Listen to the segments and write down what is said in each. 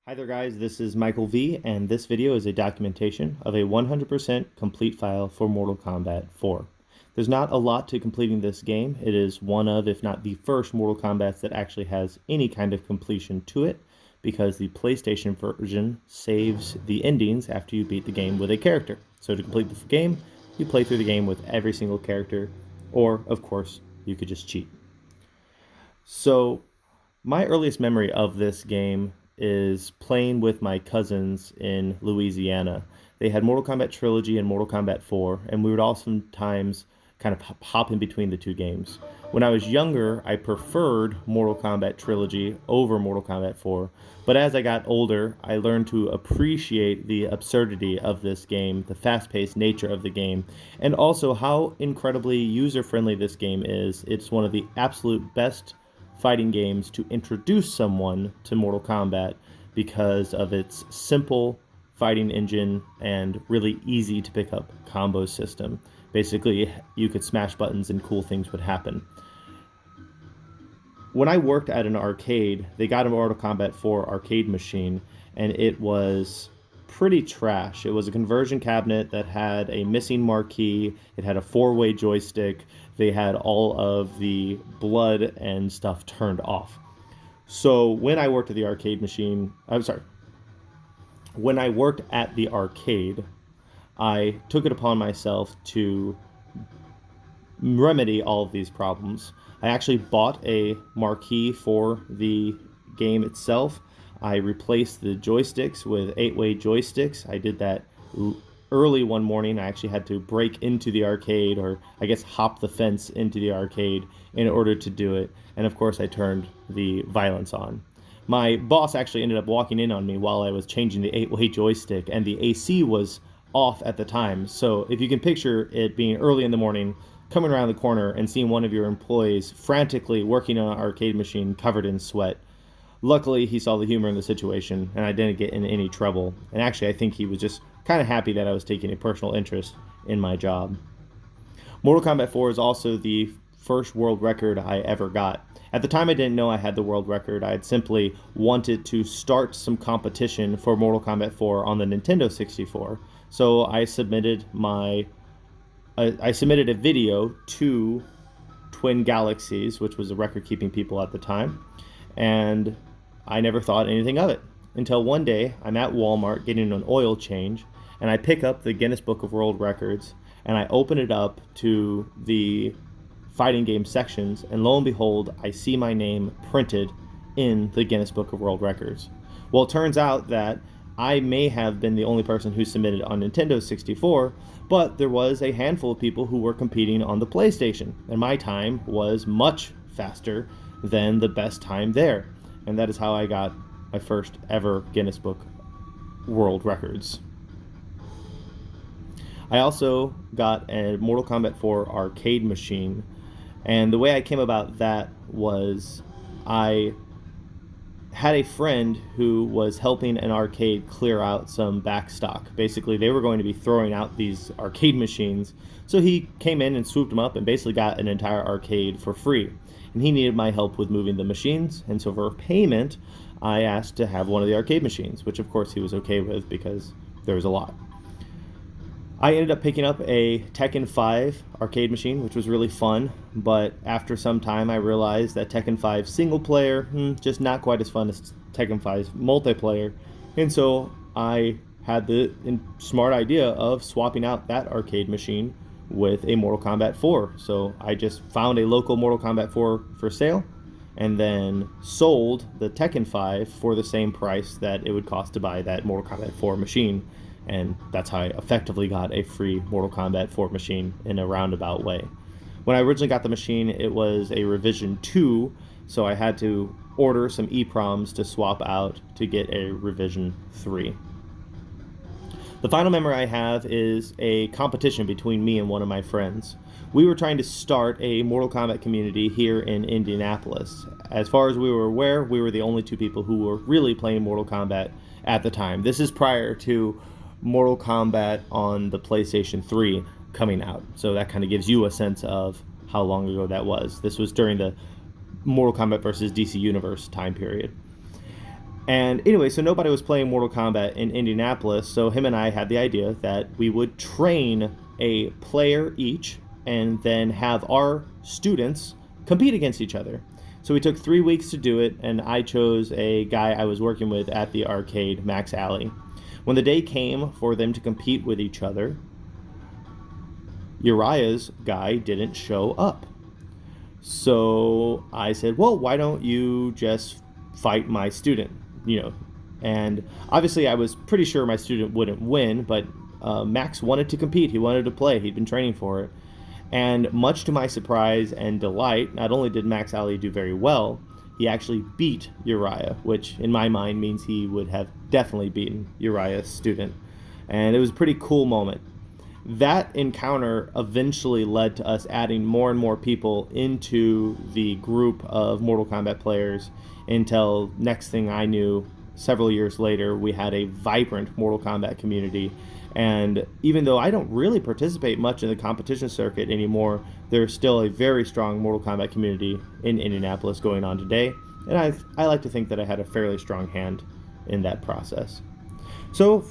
Hi there guys, this is Michael V, and this video is a documentation of a 100% complete file for Mortal Kombat 4. There's not a lot to completing this game. It is one of, if not the first, Mortal Kombat that actually has any kind of completion to it, because the PlayStation version saves the endings after you beat the game with a character. So to complete the game, you play through the game with every single character, or, of course, you could just cheat. So my earliest memory of this game is playing with my cousins in Louisiana. They had Mortal Kombat Trilogy and Mortal Kombat 4, and we would oftentimes kind of hop in between the two games. When I was younger, I preferred Mortal Kombat Trilogy over Mortal Kombat 4, but as I got older, I learned to appreciate the absurdity of this game, the fast-paced nature of the game, and also how incredibly user-friendly this game is. It's one of the absolute best fighting games to introduce someone to Mortal Kombat because of its simple fighting engine and really easy to pick up combo system. Basically, you could smash buttons and cool things would happen. When I worked at an arcade, they got a Mortal Kombat 4 arcade machine, and it was pretty trash. It was a conversion cabinet that had a missing marquee, it had a four-way joystick, they had all of the blood and stuff turned off. So when I worked at the arcade machine, when I worked at the arcade, I took it upon myself to remedy all of these problems. I actually bought a marquee for the game itself. I replaced the joysticks with 8-way joysticks. I did that early one morning. I actually had to break into the arcade, or I guess hop the fence into the arcade in order to do it. And of course I turned the violence on. My boss actually ended up walking in on me while I was changing the 8-way joystick, and the AC was off at the time. So if you can picture it being early in the morning, coming around the corner and seeing one of your employees frantically working on an arcade machine covered in sweat. Luckily, he saw the humor in the situation, and I didn't get in any trouble. And actually, I think he was just kind of happy that I was taking a personal interest in my job. Mortal Kombat 4 is also the first world record I ever got. At the time, I didn't know I had the world record. I had simply wanted to start some competition for Mortal Kombat 4 on the Nintendo 64. So I submitted a video to Twin Galaxies, which was the record-keeping people at the time, and I never thought anything of it until one day I'm at Walmart getting an oil change, and I pick up the Guinness Book of World Records, and I open it up to the fighting game sections, and lo and behold, I see my name printed in the Guinness Book of World Records. Well, it turns out that I may have been the only person who submitted on Nintendo 64, but there was a handful of people who were competing on the PlayStation, and my time was much faster than the best time there. And that is how I got my first ever Guinness Book World Records. I also got a Mortal Kombat 4 arcade machine, and the way I came about that was I had a friend who was helping an arcade clear out some back stock. Basically, they were going to be throwing out these arcade machines, so he came in and swooped them up and basically got an entire arcade for free. And he needed my help with moving the machines, and so for payment, I asked to have one of the arcade machines, which of course he was okay with because there was a lot. I ended up picking up a Tekken 5 arcade machine, which was really fun, but after some time I realized that Tekken 5 single player, just not quite as fun as Tekken 5's multiplayer, and so I had the smart idea of swapping out that arcade machine with a Mortal Kombat 4. So I just found a local Mortal Kombat 4 for sale, and then sold the Tekken 5 for the same price that it would cost to buy that Mortal Kombat 4 machine. And that's how I effectively got a free Mortal Kombat 4 machine in a roundabout way. When I originally got the machine, it was a revision 2, so I had to order some EPROMs to swap out to get a revision 3. The final memory I have is a competition between me and one of my friends. We were trying to start a Mortal Kombat community here in Indianapolis. As far as we were aware, we were the only two people who were really playing Mortal Kombat at the time. This is prior to Mortal Kombat on the PlayStation 3 coming out. So that kind of gives you a sense of how long ago that was. This was during the Mortal Kombat versus DC Universe time period. And anyway, so nobody was playing Mortal Kombat in Indianapolis, so him and I had the idea that we would train a player each and then have our students compete against each other. So we took 3 weeks to do it, and I chose a guy I was working with at the arcade, Max Alley. When the day came for them to compete with each other, Uriah's guy didn't show up. So I said, well, why don't you just fight my student? You know, and obviously I was pretty sure my student wouldn't win, but Max wanted to compete. He wanted to play. He'd been training for it. And much to my surprise and delight, not only did Max Alley do very well, he actually beat Uriah, which in my mind means he would have definitely beaten Uriah's student. And it was a pretty cool moment. That encounter eventually led to us adding more and more people into the group of Mortal Kombat players until next thing I knew, several years later, we had a vibrant Mortal Kombat community. And even though I don't really participate much in the competition circuit anymore, there's still a very strong Mortal Kombat community in Indianapolis going on today. And I like to think that I had a fairly strong hand in that process. So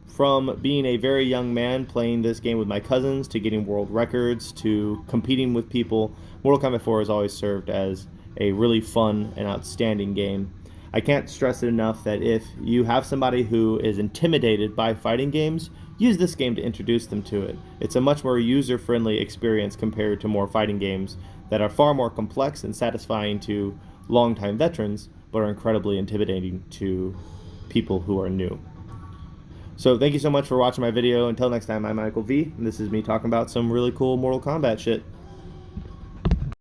from being a very young man playing this game with my cousins to getting world records to competing with people, Mortal Kombat 4 has always served as a really fun and outstanding game. I can't stress it enough that if you have somebody who is intimidated by fighting games, use this game to introduce them to it. It's a much more user-friendly experience compared to more fighting games that are far more complex and satisfying to longtime veterans, but are incredibly intimidating to people who are new. So thank you so much for watching my video. Until next time, I'm Michael V, and this is me talking about some really cool Mortal Kombat shit.